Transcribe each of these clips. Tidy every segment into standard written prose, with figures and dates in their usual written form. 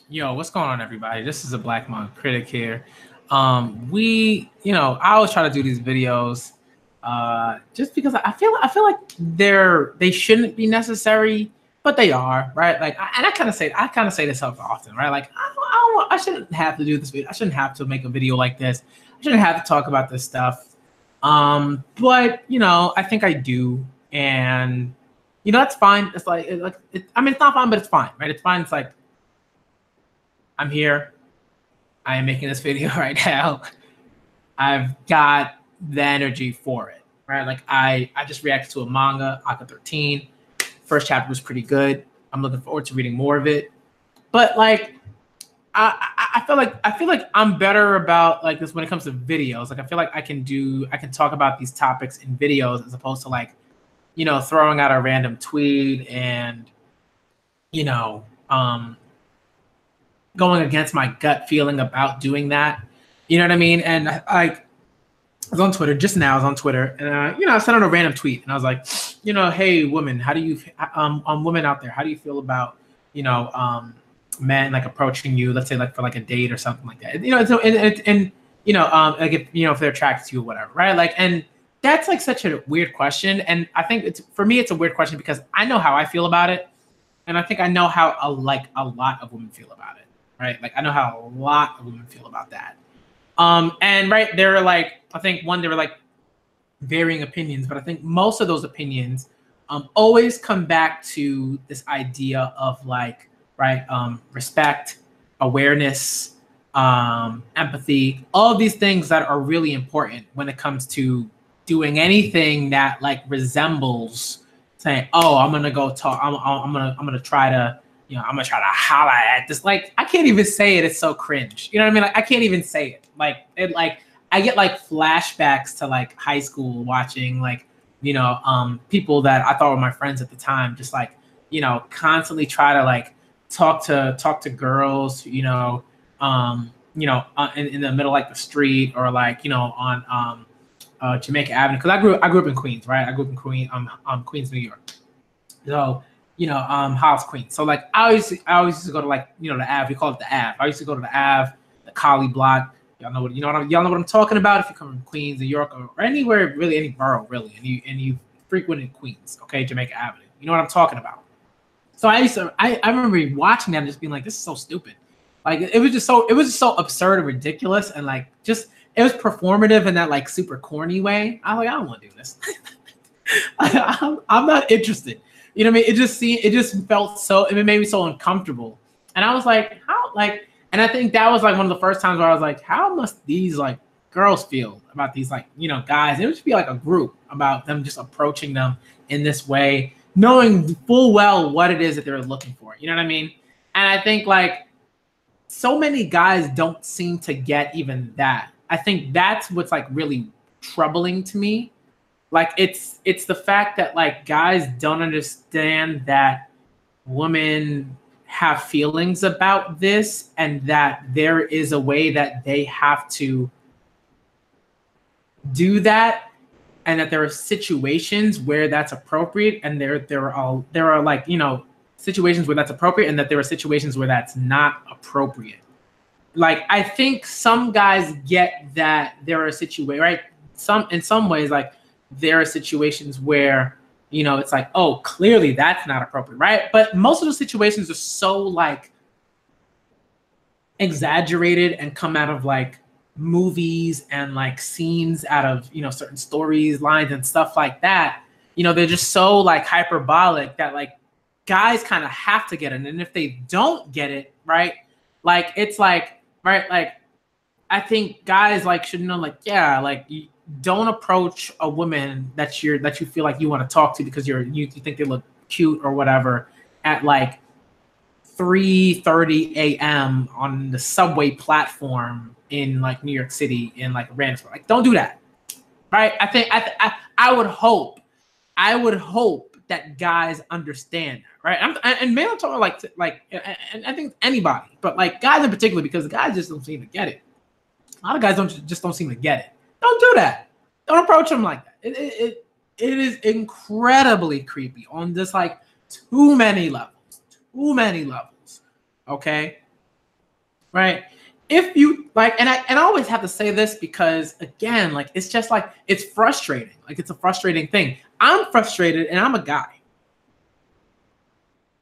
Yo, what's going on, everybody? This is a Black Monk Critic here. I always try to do these videos, just because I feel like they shouldn't be necessary, but they are, right? Like, I kind of say this stuff often, right? Like, I shouldn't have to do this video. I shouldn't have to make a video like this. I shouldn't have to talk about this stuff. But I think I do, and that's fine. It's I mean, it's not fine, but it's fine, right? It's fine. It's like, I'm here. I am making this video right now. I've got the energy for it, right? Like, I just reacted to a manga, Aka 13. First chapter was pretty good. I'm looking forward to reading more of it. But like, I feel like I'm better about like this when it comes to videos. Like, I feel like I can talk about these topics in videos as opposed to like, throwing out a random tweet and you know, um going against my gut feeling about doing that. You know what I mean? And I was on Twitter just now. I was on Twitter, and I sent out a random tweet, and I was like, hey, women, how do you, women out there, how do you feel about, men like approaching you, let's say like for like a date or something like that? Like if they're attracted to you or whatever, right? Like, and that's like such a weird question, and I think for me it's a weird question because I know how I feel about it, and I think I know how a lot of women feel about it, right? Like, I know how a lot of women feel about that. And right, there are like, I think there were like varying opinions, but I think most of those opinions always come back to this idea of like, right, respect, awareness, empathy, all of these things that are really important when it comes to doing anything that like resembles saying, oh, I'm gonna go talk, I'm gonna try to, I'm gonna try to holla at this. Like, I can't even say it. It's so cringe. You know what I mean? Like, I can't even say it. I get like flashbacks to like high school watching like, people that I thought were my friends at the time, just like, constantly try to like talk to girls, in the middle, like the street, or like, on Jamaica Avenue. Cause I grew up in Queens, right? I grew up in Queens, New York. So, House Queens. So like, I always used to go to like, the Ave. We call it the Ave. I used to go to the Ave, the Collie Block. Y'all know what I'm talking about. If you come from Queens, New York, or anywhere really, any borough really, and you frequented Queens, okay, Jamaica Avenue. You know what I'm talking about. So I remember watching that and just being like, this is so stupid. Like, it was just so absurd and ridiculous, and like, just, it was performative in that like super corny way. I was like, I don't want to do this. I'm not interested. You know what I mean? It just felt so, it made me so uncomfortable. And I was like, how, like, and I think that was like one of the first times where I was like, how must these like girls feel about these like, guys? It would just be like a group about them just approaching them in this way, knowing full well what it is that they're looking for. You know what I mean? And I think like so many guys don't seem to get even that. I think that's what's like really troubling to me. Like, it's the fact that like guys don't understand that women have feelings about this, and that there is a way that they have to do that, and that there are situations where that's appropriate, and there are like, situations where that's appropriate, and that there are situations where that's not appropriate. Like, I think some guys get that there are situations, right? In some ways, like, there are situations where, it's like, oh, clearly that's not appropriate, right? But most of those situations are so like exaggerated and come out of like movies and like scenes out of, certain stories, lines and stuff like that. They're just so like hyperbolic that like guys kind of have to get it. And if they don't get it, right, like, it's like, right, like, I think guys like should know, like, yeah, like, don't approach a woman that you feel like you want to talk to because you think they look cute or whatever at like 3:30 a.m. on the subway platform in like New York City in like a random spot. Like, don't do that, right? I think I would hope that guys understand that, right? And men are talking like, and I think anybody, but like guys in particular, because guys just don't seem to get it. A lot of guys don't seem to get it. Don't do that. Don't approach them like that. It is incredibly creepy on just like too many levels. Okay. right? If you like, and I always have to say this because again, like it's just like it's frustrating. Like it's a frustrating thing. I'm frustrated and I'm a guy.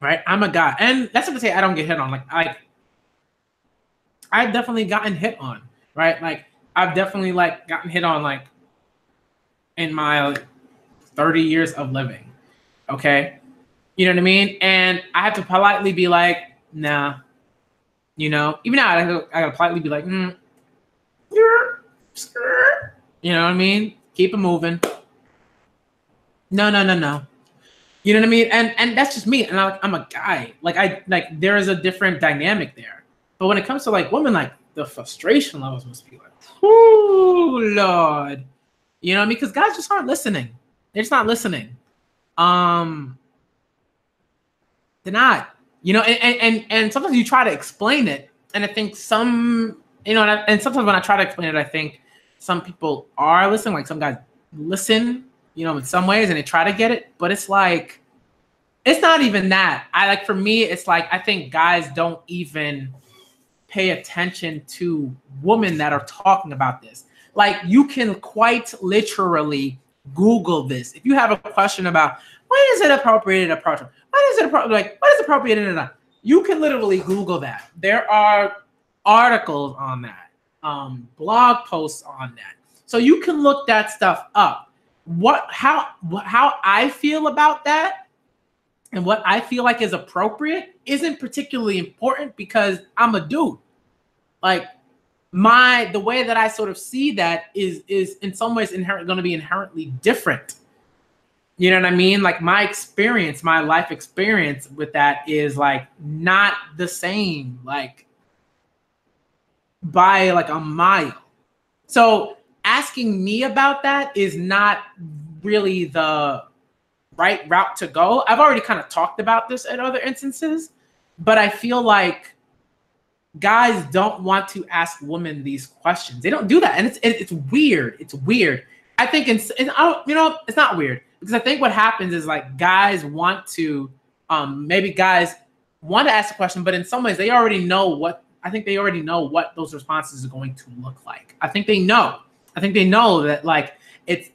Right? I'm a guy. And that's not to say I don't get hit on. Like I've definitely gotten hit on, right? Like I've definitely like gotten hit on like in my like, 30 years of living. Okay. You know what I mean? And I have to politely be like, nah, you know, even now I gotta politely be like, you know what I mean? Keep it moving. No. You know what I mean? And that's just me. And I'm a guy. Like there is a different dynamic there. But when it comes to like women, like the frustration levels must be like, oh Lord. You know what I mean? Because guys just aren't listening. They're just not listening. They're not. You know, and sometimes you try to explain it, and I think some, you know, and sometimes when I try to explain it, I think some people are listening. Like some guys listen, you know, in some ways, and they try to get it, but it's like, it's not even that. For me, it's like, I think guys don't even pay attention to women that are talking about this. Like you can quite literally Google this. If you have a question about when is it appropriate to approach them? When is it appropriate? Like what is appropriate in it? You can literally Google that. There are articles on that, blog posts on that. So you can look that stuff up. How I feel about that and what I feel like is appropriate isn't particularly important because I'm a dude. Like the way that I sort of see that is in some ways going to be inherently different. You know what I mean? Like my experience, my life experience with that is like not the same, like by like a mile. So asking me about that is not really the right route to go. I've already kind of talked about this at other instances, but I feel like guys don't want to ask women these questions. They don't do that, and it's weird. It's weird. I think you know, it's not weird because I think what happens is like guys want to maybe guys want to ask a question, but in some ways they already know what those responses are going to look like. I think they know that like it's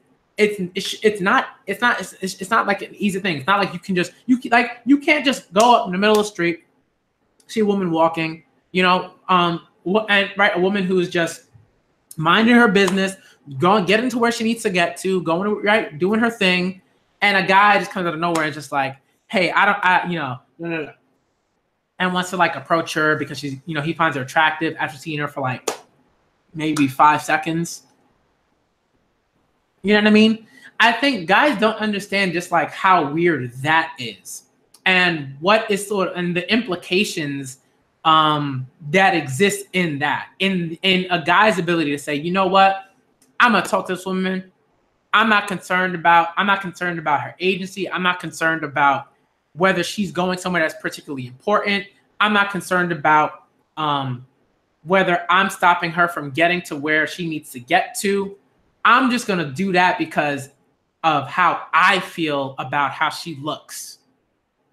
not like an easy thing. It's not like you can't just go up in the middle of the street, see a woman walking, you know, and right, a woman who is just minding her business, getting to where she needs to get to, doing her thing, and a guy just comes out of nowhere and just like, hey, no, and wants to like approach her because she's, you know, he finds her attractive after seeing her for like maybe 5 seconds. You know what I mean? I think guys don't understand just like how weird that is and what is and the implications that exist in that, in a guy's ability to say, you know what, I'm gonna talk to this woman. I'm not concerned about her agency. I'm not concerned about whether she's going somewhere that's particularly important. I'm not concerned about whether I'm stopping her from getting to where she needs to get to. I'm just gonna do that because of how I feel about how she looks.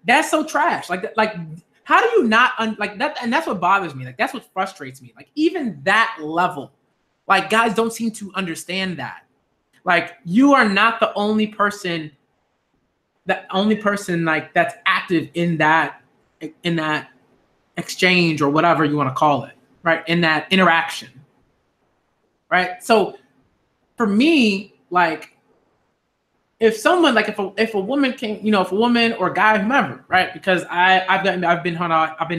That's so trash. Like how do you not like that? And that's what bothers me. Like that's what frustrates me. Like even that level, like guys don't seem to understand that. Like you are not the only person like that's active in that exchange or whatever you want to call it, right? In that interaction, right? So for me, like if someone like if a woman can, you know, if a woman or a guy, whomever, right? Because I've been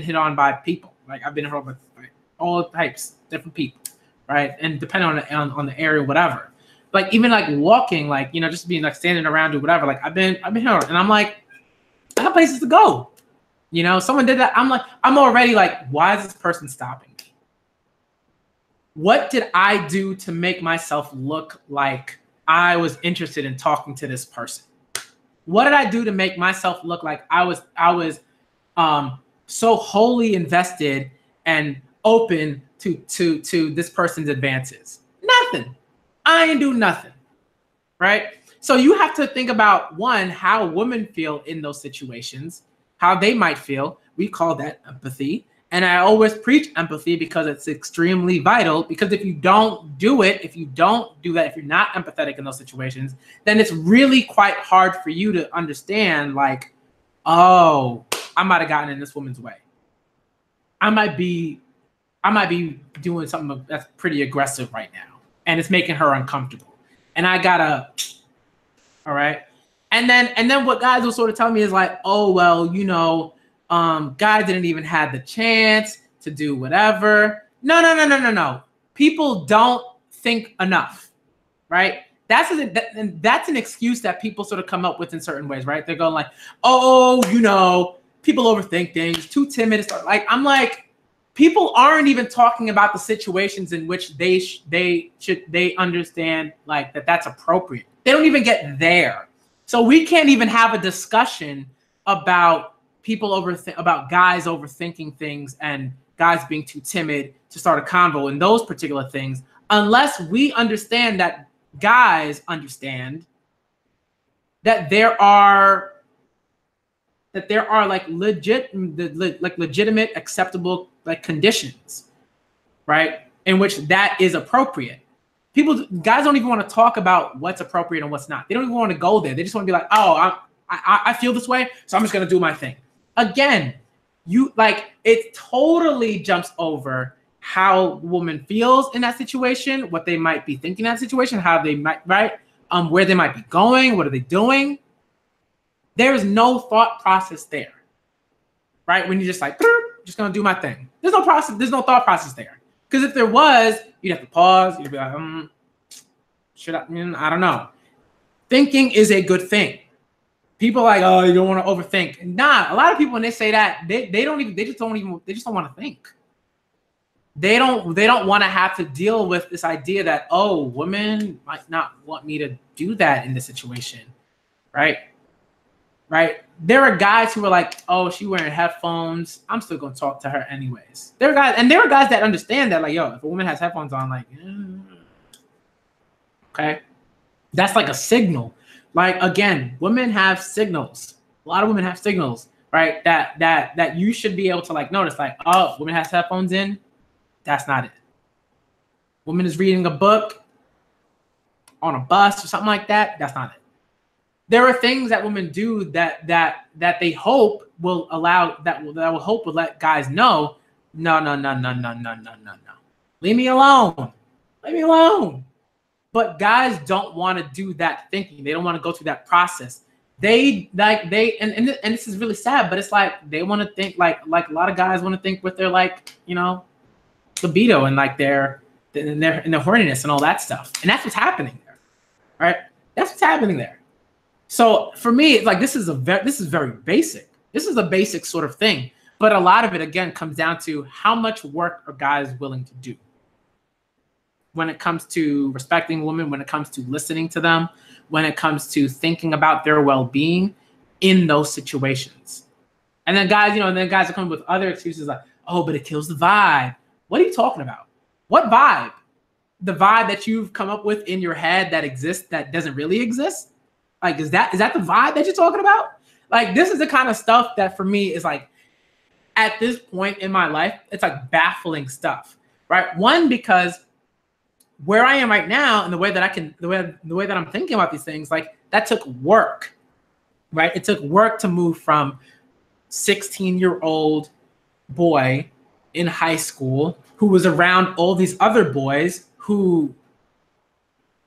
hit on by people. Like I've been hit on by like, all types, different people, right? And depending on the area, whatever. Like even like walking, like, you know, just being like standing around or whatever. Like I've been hit on, and I'm like, I have places to go. You know, someone did that. I'm like, I'm already like, why is this person stopping me? What did I do to make myself look like I was interested in talking to this person? What did I do to make myself look like I was so wholly invested and open to this person's advances? Nothing. I ain't do nothing, right? So you have to think about, one, how women feel in those situations, how they might feel. We call that empathy. And I always preach empathy because it's extremely vital. Because if you don't do it, if you don't do that, if you're not empathetic in those situations, then it's really quite hard for you to understand, like, oh, I might have gotten in this woman's way. I might be doing something that's pretty aggressive right now, and it's making her uncomfortable. And I gotta, all right. And then what guys will sort of tell me is like, oh, well, you know, guys didn't even have the chance to do whatever. No. People don't think enough, right? That's an excuse that people sort of come up with in certain ways, right? They're going like, oh, you know, people overthink things, too timid. Like, I'm like, people aren't even talking about the situations in which they understand like that's appropriate. They don't even get there. So we can't even have a discussion about about guys overthinking things and guys being too timid to start a convo and those particular things, unless we understand that guys understand that there are like legitimate, acceptable like conditions, right, in which that is appropriate. Guys don't even want to talk about what's appropriate and what's not. They don't even want to go there. They just want to be like, oh, I feel this way, so I'm just gonna do my thing. Again, it totally jumps over how a woman feels in that situation, what they might be thinking in that situation, how they might, right, where they might be going, what are they doing. There's no thought process there, right? When you're just like, just gonna do my thing. There's no process. There's no thought process there. Because if there was, you'd have to pause. You'd be like, should I? I don't know. Thinking is a good thing. People are like, oh, you don't want to overthink. Nah, a lot of people when they say that, they just don't want to think. They don't want to have to deal with this idea that, oh, women might not want me to do that in this situation, right? Right? There are guys who are like, oh, she wearing headphones, I'm still gonna talk to her anyways. There are guys that understand that, like, yo, if a woman has headphones on, like, okay, that's like a signal. Like, again, women have signals. A lot of women have signals, right? That you should be able to like notice, like, oh, woman has headphones in. That's not it. Woman is reading a book on a bus or something like that. That's not it. There are things that women do that they hope will allow that will hope will let guys know. No. Leave me alone. Leave me alone. But guys don't want to do that thinking. They don't want to go through that process. And this is really sad, but it's like they want to think like a lot of guys want to think with their, like, you know, libido and like their horniness and all that stuff. And that's what's happening there. Right? That's what's happening there. So for me, it's like this is very basic. This is a basic sort of thing. But a lot of it, again, comes down to how much work are guys willing to do when it comes to respecting women, when it comes to listening to them, when it comes to thinking about their well-being in those situations. And then guys are coming with other excuses like, oh, but it kills the vibe. What are you talking about? What vibe? The vibe that you've come up with in your head that exists, that doesn't really exist? Like, is that the vibe that you're talking about? Like, this is the kind of stuff that for me is like, at this point in my life, it's like baffling stuff, right? One, because where I am right now and the way that I'm thinking about these things, like, that took work, right? It took work to move from 16-year-old boy in high school who was around all these other boys who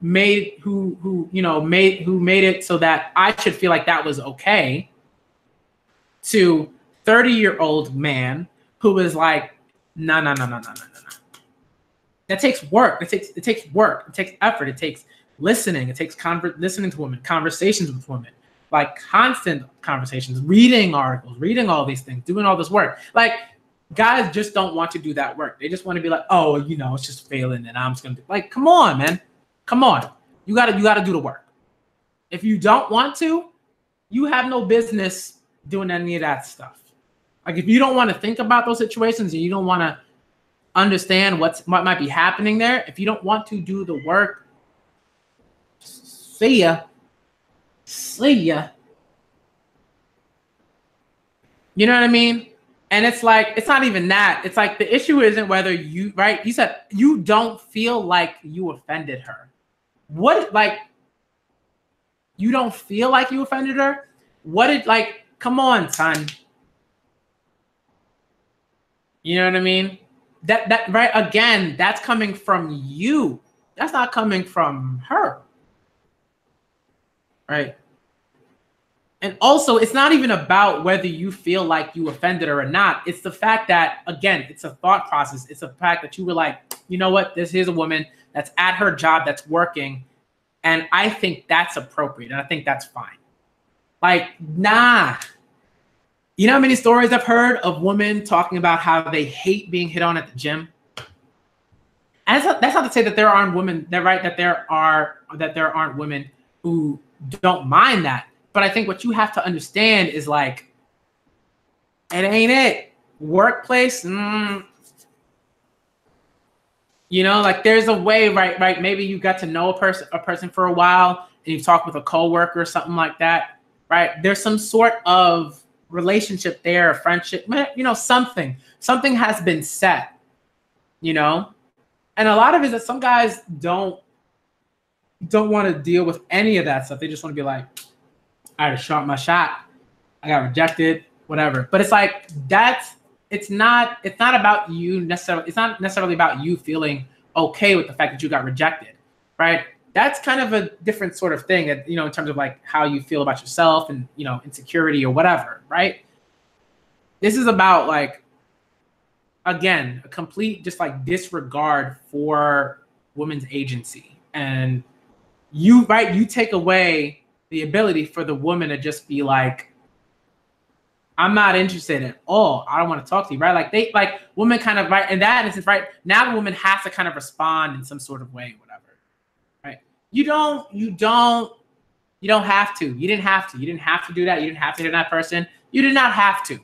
made it so that I should feel like that was okay, to 30-year-old man who was like, no. That takes work. It takes work. It takes effort. It takes listening. It takes listening to women, conversations with women, like constant conversations, reading articles, reading all these things, doing all this work. Like, guys just don't want to do that work. They just want to be like, oh, you know, it's just failing, and I'm just gonna like, come on, man, come on. You gotta do the work. If you don't want to, you have no business doing any of that stuff. Like, if you don't want to think about those situations and you don't want to understand what might be happening there, if you don't want to do the work, see ya. You know what I mean? And it's like, it's not even that. It's like the issue isn't whether you, right? You said you don't feel like you offended her. What, like, you don't feel like you offended her? What did, like, come on, son. You know what I mean? That right, again, that's coming from you. That's not coming from her. Right? And also, it's not even about whether you feel like you offended her or not. It's the fact that, again, it's a thought process. It's the fact that you were like, you know what? This is a woman that's at her job, that's working. And I think that's appropriate. And I think that's fine. Like, nah. You know how many stories I've heard of women talking about how they hate being hit on at the gym? And that's not to say that there aren't women, that there aren't women who don't mind that. But I think what you have to understand is, like, it ain't it. Workplace, you know, like, there's a way, right? Maybe you got to know a person for a while, and you've talked with a coworker or something like that, right? There's some sort of relationship there, a friendship, you know, something has been set, you know. And a lot of it is that some guys don't want to deal with any of that stuff. They just want to be like, I just shot my shot, I got rejected, whatever. But it's like, it's not about you necessarily. It's not necessarily about you feeling okay with the fact that you got rejected, right? That's kind of a different sort of thing, that, you know, in terms of like how you feel about yourself and, you know, insecurity or whatever, right? This is about, like, again, a complete just like disregard for women's agency. And you take away the ability for the woman to just be like, I'm not interested at all. I don't want to talk to you, right? Like women kind of, right, in that instance, right, now the woman has to kind of respond in some sort of way, whatever, right? You don't have to. You didn't have to. You didn't have to do that. You didn't have to hit that person. You did not have to,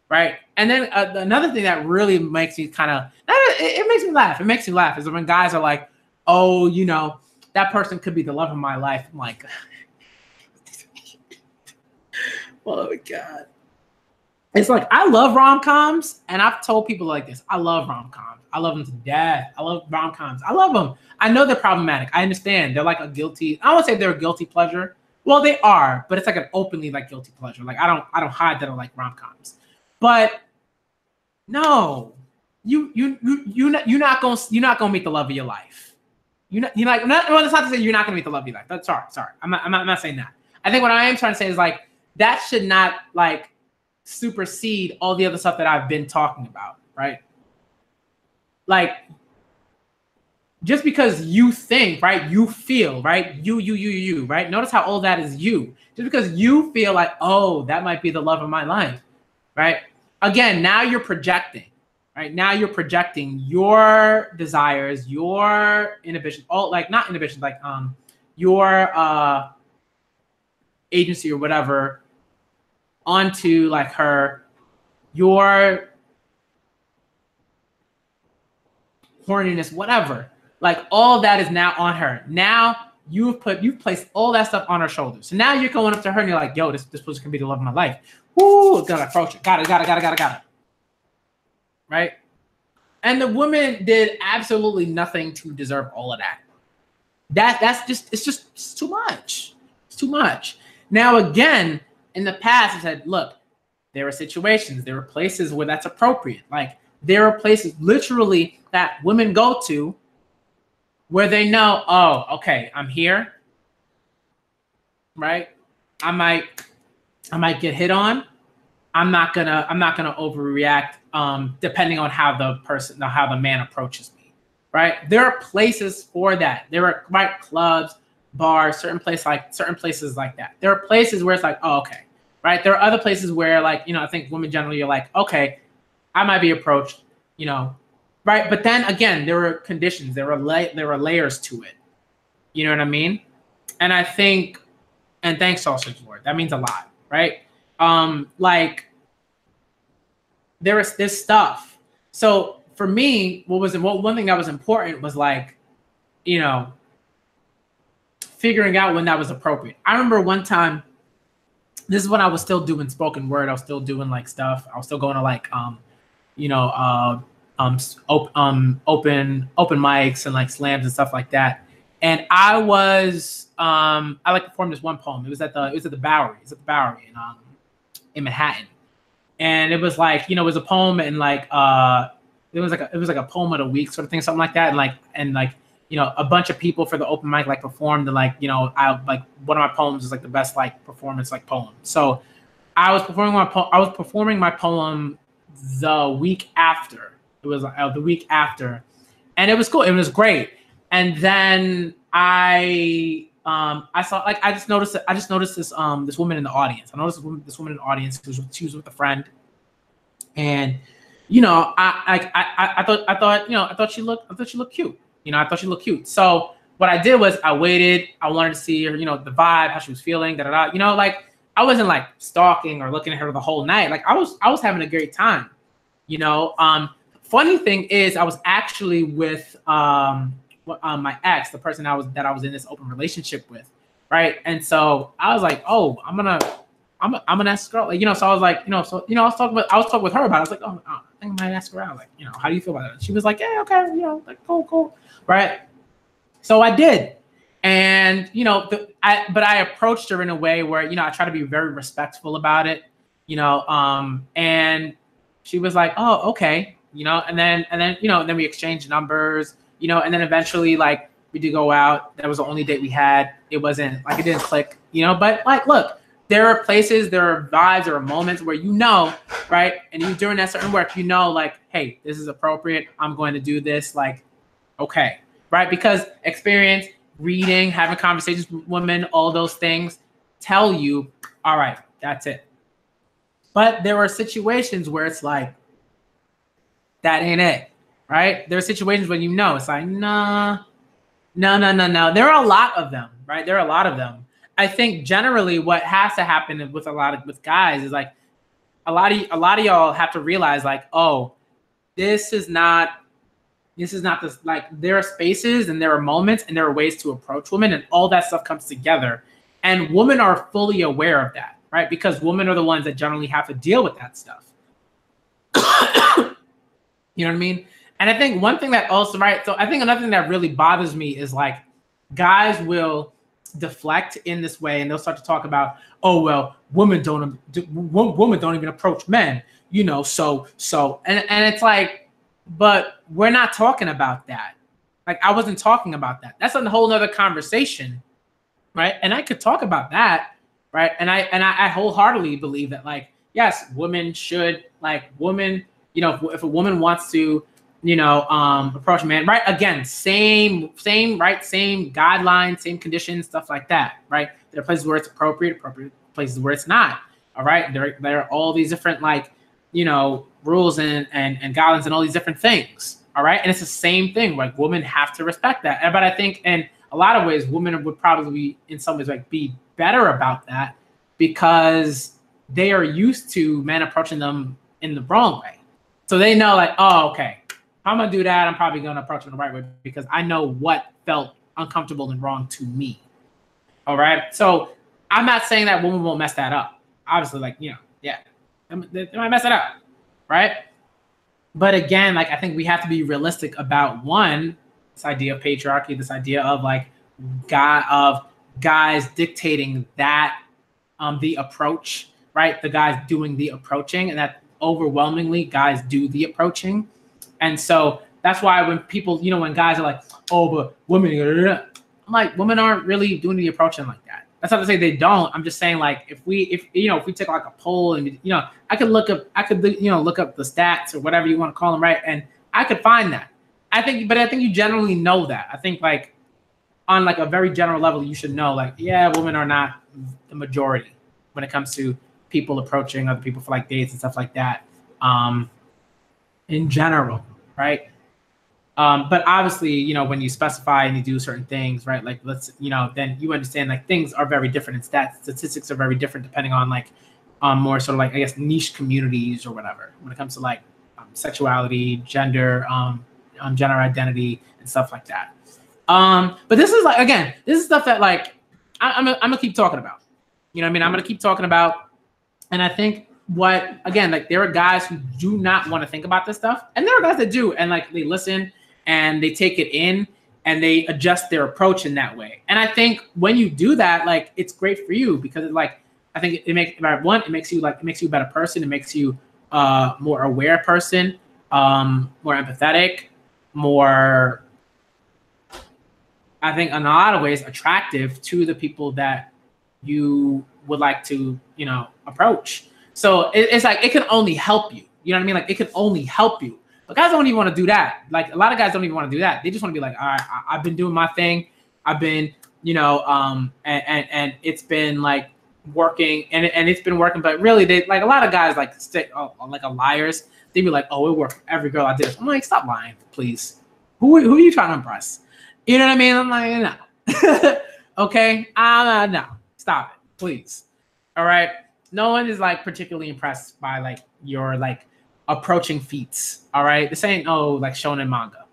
right? And then another thing that really makes me kind of, it makes me laugh. It makes me laugh is when guys are like, oh, you know, that person could be the love of my life. I'm like, oh my God. It's like, I love rom-coms, and I've told people like this. I love rom-coms. I love them to death. I love rom-coms. I love them. I know they're problematic. I understand. They're like a guilty, I don't want to say they're a guilty pleasure. Well, they are, but it's like an openly like guilty pleasure. Like, I don't hide that I like rom-coms. But no, you're not gonna meet the love of your life. Well, it's not to say you're not gonna meet the love of your life. That's sorry. I'm not saying that. I think what I am trying to say is, like, that should not, like, supersede all the other stuff that I've been talking about, right? Like, just because you think, right, you feel, right, you, right? Notice how all that is you. Just because you feel like, oh, that might be the love of my life, right? Again, now you're projecting, right? Now you're projecting your desires, your inhibitions, all, like, not inhibitions, like your agency or whatever, onto, like, her, your horniness, whatever. Like, all that is now on her. Now you've placed all that stuff on her shoulders. So now you're going up to her and you're like, yo, this person can be the love of my life. Woo, gotta approach it. Got it. Right? And the woman did absolutely nothing to deserve all of that. It's too much. It's too much. Now, again, in the past, I said, look, there are situations, there are places where that's appropriate. Like, there are places literally that women go to where they know, oh, okay, I'm here, right? I might get hit on. I'm not gonna overreact, depending on how the man approaches me, right? There are places for that. There are, right, clubs, bars, certain places like that. There are places where it's like, oh, okay, right? There are other places where, like, you know, I think women generally are like, okay, I might be approached, you know, right? But then again, there were conditions, there were layers to it. You know what I mean? And I think, and thanks, Sausage Lord, that means a lot, right? Like, there's this stuff. So for me, one thing that was important was, like, you know, figuring out when that was appropriate. I remember one time this is when I was still doing spoken word. I was still doing like stuff. I was still going to like you know, open mics and like slams and stuff like that. And I was I like performed this one poem. It was at the Bowery. It was at the Bowery in Manhattan. And it was like, you know, it was a poem and like it was like a poem of the week sort of thing, something like that. And like you know, a bunch of people for the open mic like performed, and like, you know, I like one of my poems is like the best like performance like poem. So I was performing my poem the week after. It was the week after, and it was cool. It was great. And then I saw like I just noticed this this woman in the audience. I noticed this woman in the audience. She was with a friend, and you know, I thought she looked cute. You know, I thought she looked cute. So what I did was I waited. I wanted to see her, you know, the vibe, how she was feeling, da da da. You know, like I wasn't like stalking or looking at her the whole night. Like I was having a great time. You know, funny thing is I was actually with my ex, the person that I was in this open relationship with, right? And so I was like, oh, I'm gonna ask the girl, like, you know. So I was like, you know, I was talking with her about it. I was like, oh, I think I might ask her out, like, you know, how do you feel about it? She was like, yeah, okay, you know, like cool, right? So I did, and you know, but I approached her in a way where, you know, I try to be very respectful about it, you know, and she was like, oh, okay, you know, and then you know, then we exchanged numbers, you know, and then eventually like we did go out. That was the only date we had. It wasn't like it didn't click, you know, but like, look, there are places, there are vibes, there are moments where, you know, right, and you during that certain work, you know, like, hey, this is appropriate. I'm going to do this, like, okay, right, because experience, reading, having conversations with women, all those things tell you, all right, that's it. But there are situations where it's like, that ain't it, right? There are situations when, you know, it's like, no. There are a lot of them, right? There are a lot of them. I think generally what has to happen with with guys is like a lot of y'all have to realize like, oh, this is not this, like, there are spaces and there are moments and there are ways to approach women, and all that stuff comes together. And women are fully aware of that, right? Because women are the ones that generally have to deal with that stuff. You know what I mean? And I think one thing that also, right, so I think another thing that really bothers me is like guys will deflect in this way, and they'll start to talk about, oh, well, women don't even approach men, you know, so and it's like, but we're not talking about that. Like, I wasn't talking about that. That's a whole nother conversation, right? And I could talk about that, right? And I wholeheartedly believe that, like, yes, women should, like, you know, if a woman wants to, you know, approach a man, right? Again, same, right? Same guidelines, same conditions, stuff like that, right? There are places where it's appropriate places where it's not. All right. There are all these different, like, you know, rules and guidelines and all these different things. All right. And it's the same thing. Like, women have to respect that. But I think in a lot of ways, women would probably in some ways like be better about that, because they are used to men approaching them in the wrong way. So they know, like, oh, okay, if I'm going to do that, I'm probably going to approach them the right way, because I know what felt uncomfortable and wrong to me. All right. So I'm not saying that women won't mess that up. Obviously, like, you know, yeah, they might mess it up. Right. But again, like, I think we have to be realistic about, one, this idea of patriarchy, this idea of like guys dictating that the approach, right? The guys doing the approaching, and that overwhelmingly guys do the approaching. And so that's why when people, you know, when guys are like, oh, but women, I'm like, women aren't really doing the approaching like that. That's not to say they don't. I'm just saying, like, if we take like a poll and, you know, I could look up the stats or whatever you want to call them, right? And I could find that. I think you generally know that. I think, like, on like a very general level, you should know, like, yeah, women are not the majority when it comes to people approaching other people for like dates and stuff like that, in general, right? But obviously, you know, when you specify and you do certain things, right? Like, then you understand, like, things are very different, and statistics are very different depending on, like, more sort of like, I guess, niche communities or whatever, when it comes to like sexuality, gender, gender identity, and stuff like that. But this is like, again, this is stuff that, like, I'm gonna keep talking about. You know what I mean? I'm gonna keep talking about, and I think what again, like there are guys who do not want to think about this stuff, and there are guys that do, and like they listen and they take it in and they adjust their approach in that way. And I think when you do that, like it's great for you because it like I think it makes one, it makes you a better person, it makes you more aware person, more empathetic, more I think in a lot of ways attractive to the people that you would like to, you know, approach. So it's like it can only help you. You know what I mean? Like it can only help you. But guys don't even want to do that. Like a lot of guys don't even want to do that. They just want to be like, all right, I've been doing my thing. I've been, you know, and it's been like working and it's been working. But really, they like a lot of guys like stick like a liars. They be like, oh, it worked for every girl I did. I'm like, stop lying, please. Who are you trying to impress? You know what I mean? I'm like, no. Okay, no, stop it, please. All right. No one is like particularly impressed by like your like approaching feats. All right. This ain't like shonen manga.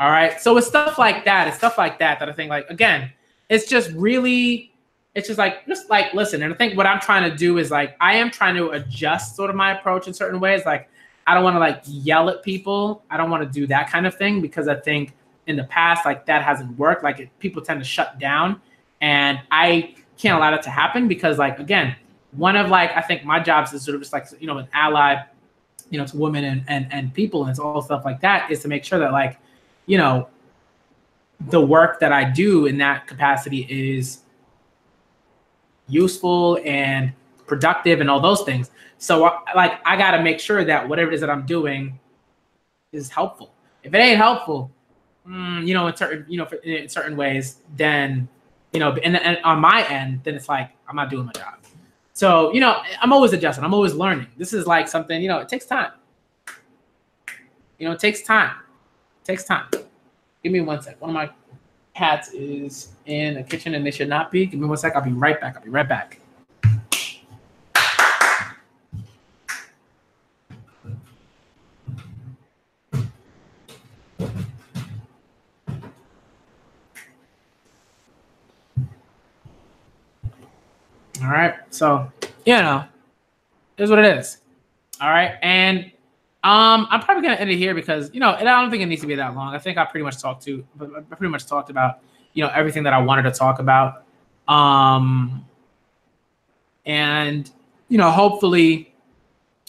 All right. So it's stuff like that. It's stuff like that I think like again, it's just really, it's just like listen. And I think what I'm trying to do is like I am trying to adjust sort of my approach in certain ways. Like I don't want to like yell at people. I don't want to do that kind of thing because I think in the past like that hasn't worked. Like people tend to shut down, and I can't allow that to happen because like again, one of like I think my jobs is sort of just like, you know, an ally, you know, to women and people and all stuff like that is to make sure that like, you know, the work that I do in that capacity is useful and productive and all those things. So like I got to make sure that whatever it is that I'm doing is helpful. If it ain't helpful, you know, in certain ways, then, you know, and on my end, then it's like I'm not doing my job. So, you know, I'm always adjusting. I'm always learning. This is like something, you know, it takes time. You know, it takes time. It takes time. Give me 1 sec. One of my cats is in the kitchen and they should not be. Give me 1 sec. I'll be right back. All right. So, you know, here's what it is. All right. And I'm probably going to end it here because, you know, I don't think it needs to be that long. I think I pretty much talked about, you know, everything that I wanted to talk about. And, you know, hopefully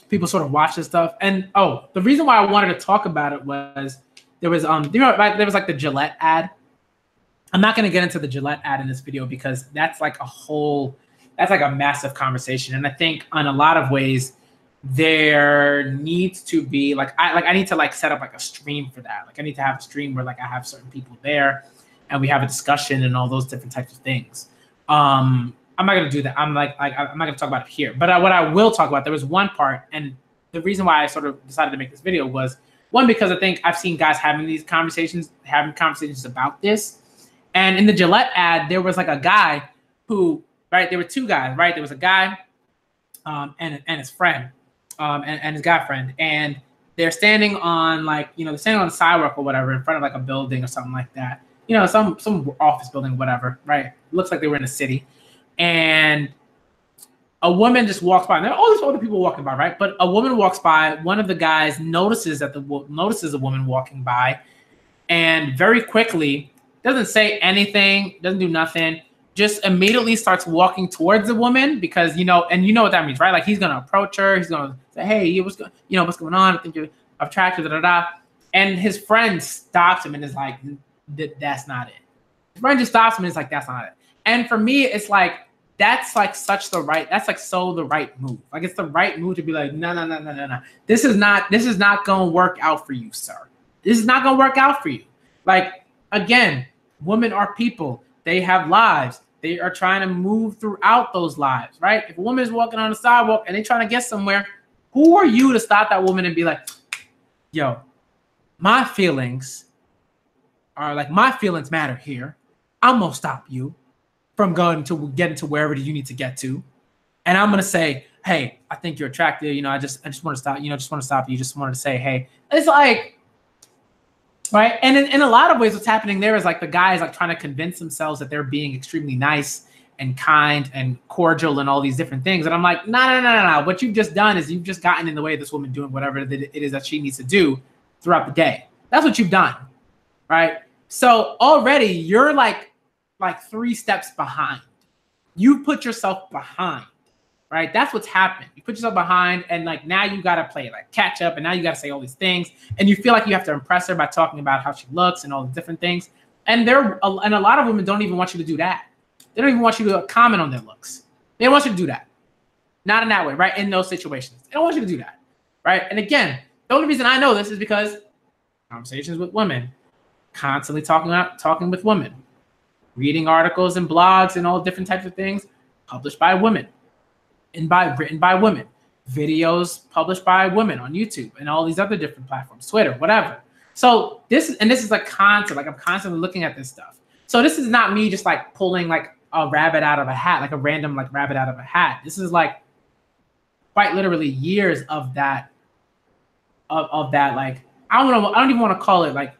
people sort of watch this stuff. And, the reason why I wanted to talk about it was there was like the Gillette ad. I'm not going to get into the Gillette ad in this video because that's like a massive conversation. And I think on a lot of ways, there needs to be I need to like set up like a stream for that. Like I need to have a stream where like I have certain people there and we have a discussion and all those different types of things. I'm not gonna do that. I'm not gonna talk about it here. But what I will talk about, there was one part, and the reason why I sort of decided to make this video was one, because I think I've seen guys having conversations about this. And in the Gillette ad, there was like a guy who, right, there were two guys, right? There was a guy and his friend. And his guy friend, and they're standing on they're standing on the sidewalk or whatever in front of like a building or something like that. You know, some office building, whatever, right? Looks like they were in a city. And a woman just walks by. And there are all these other people walking by, right? But a woman walks by. One of the guys notices a woman walking by, and very quickly doesn't say anything, doesn't do nothing. Just immediately starts walking towards the woman because, you know, and you know what that means, right? Like he's going to approach her. He's going to say, hey, what's going on? I think you're attractive, And his friend stops him and is like, that's not it. His friend just stops him and is like, that's not it. And for me, it's like, that's like the right move. Like it's the right move to be like, no. This is not going to work out for you, sir. This is not going to work out for you. Like, again, women are people. They have lives. They are trying to move throughout those lives, right? If a woman is walking on the sidewalk and they're trying to get somewhere, who are you to stop that woman and be like, yo, my feelings matter here. I'm going to stop you from getting to wherever you need to get to. And I'm going to say, hey, I think you're attractive. You know, I just want to stop, just want to stop you. Just wanted to say, hey, it's like, right. And in a lot of ways, what's happening there is like the guy is like trying to convince themselves that they're being extremely nice and kind and cordial and all these different things. And I'm like, no. What you've just done is you've just gotten in the way of this woman doing whatever it is that she needs to do throughout the day. That's what you've done, right? So already you're like 3 steps behind. You put yourself behind, right? That's what's happened. You put yourself behind, and like now you got to play like catch up, and now you got to say all these things, and you feel like you have to impress her by talking about how she looks and all the different things. And a lot of women don't even want you to do that. They don't even want you to comment on their looks. They don't want you to do that. Not in that way, right? In those situations. They don't want you to do that, right? And again, the only reason I know this is because conversations with women, constantly talking with women, reading articles and blogs and all different types of things published by women and written by women, videos published by women on YouTube and all these other different platforms, Twitter, whatever. So this is like constant, like I'm constantly looking at this stuff. So this is not me just like pulling like a rabbit out of a hat, like a random like rabbit out of a hat. This is like quite literally years of that, of that, like, I don't even want to call it like,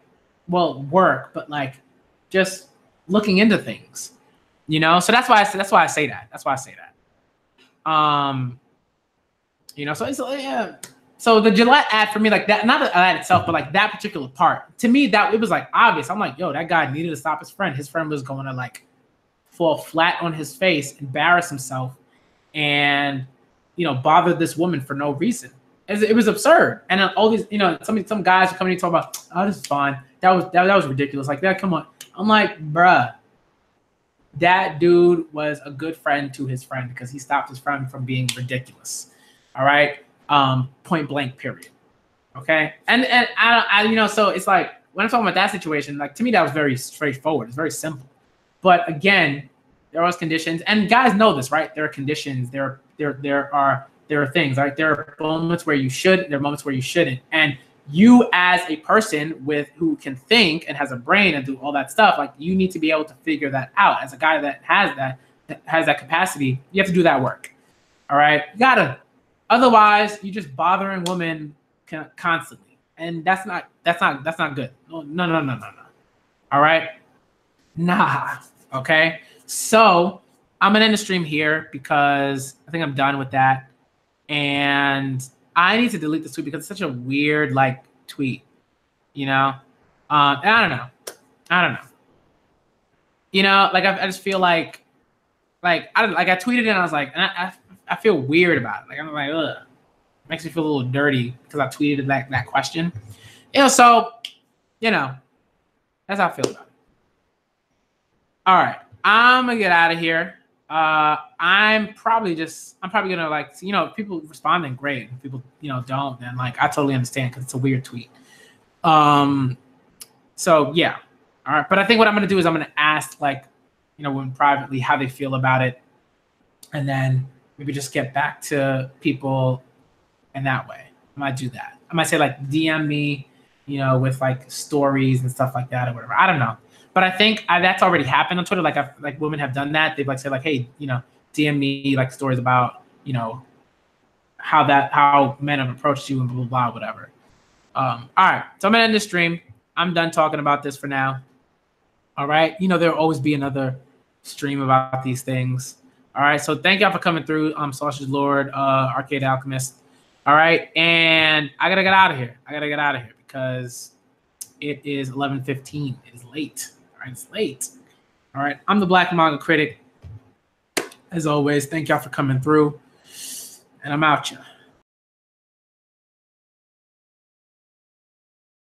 well, work, but like just looking into things, you know? So that's why I say that. You know, so it's, yeah. So the Gillette ad for me, like that, not the ad itself, but like that particular part, to me, that it was like obvious. I'm like, yo, that guy needed to stop his friend. His friend was going to like fall flat on his face, embarrass himself, and, you know, bother this woman for no reason. It was absurd. And all these, you know, some guys are coming to talk about, oh, this is fine. That was ridiculous. Like that, come on. I'm like, bruh, that dude was a good friend to his friend because he stopped his friend from being ridiculous. All right. Point blank, period. Okay. And I you know, so it's like when I'm talking about that situation, like to me, that was very straightforward. It's very simple. But again, there was conditions, and guys know this, right? There are conditions. There are things, right? There are moments where you should, there are moments where you shouldn't. And you as a person who can think and has a brain and do all that stuff, like you need to be able to figure that out. As a guy that has that capacity, you have to do that work. All right. You gotta, otherwise you're just bothering women constantly. And that's not good. No. All right. Nah. Okay. So I'm gonna end the stream here because I think I'm done with that. And I need to delete this tweet because it's such a weird like tweet, you know. I don't know. You know, like I just feel like I tweeted it and I was like, and I feel weird about it. Like I'm like, ugh, it makes me feel a little dirty because I tweeted that question. You know, so you know, that's how I feel about it. All right, I'm gonna get out of here. I'm probably gonna like, you know, people responding great. If people, you know, don't, then like I totally understand because it's a weird tweet. So yeah, all right. But I think what I'm gonna do is I'm gonna ask, like, you know, women privately how they feel about it, and then maybe just get back to people in that way. I might do that. I might say like DM me, you know, with like stories and stuff like that or whatever. I don't know. But I think that's already happened on Twitter. Like women have done that. They've like said like, hey, you know, DM me like stories about, you know, how men have approached you and blah, blah, blah, whatever. All right. So I'm going to end the stream. I'm done talking about this for now. All right. You know, there'll always be another stream about these things. All right. So thank y'all for coming through. Sausage Lord, Arcade Alchemist. All right. And I got to get out of here. Because it is 11:15. It is late. All right. It's late. All right. I'm the Black Manga Critic. As always, thank y'all for coming through. And I'm out, y'all.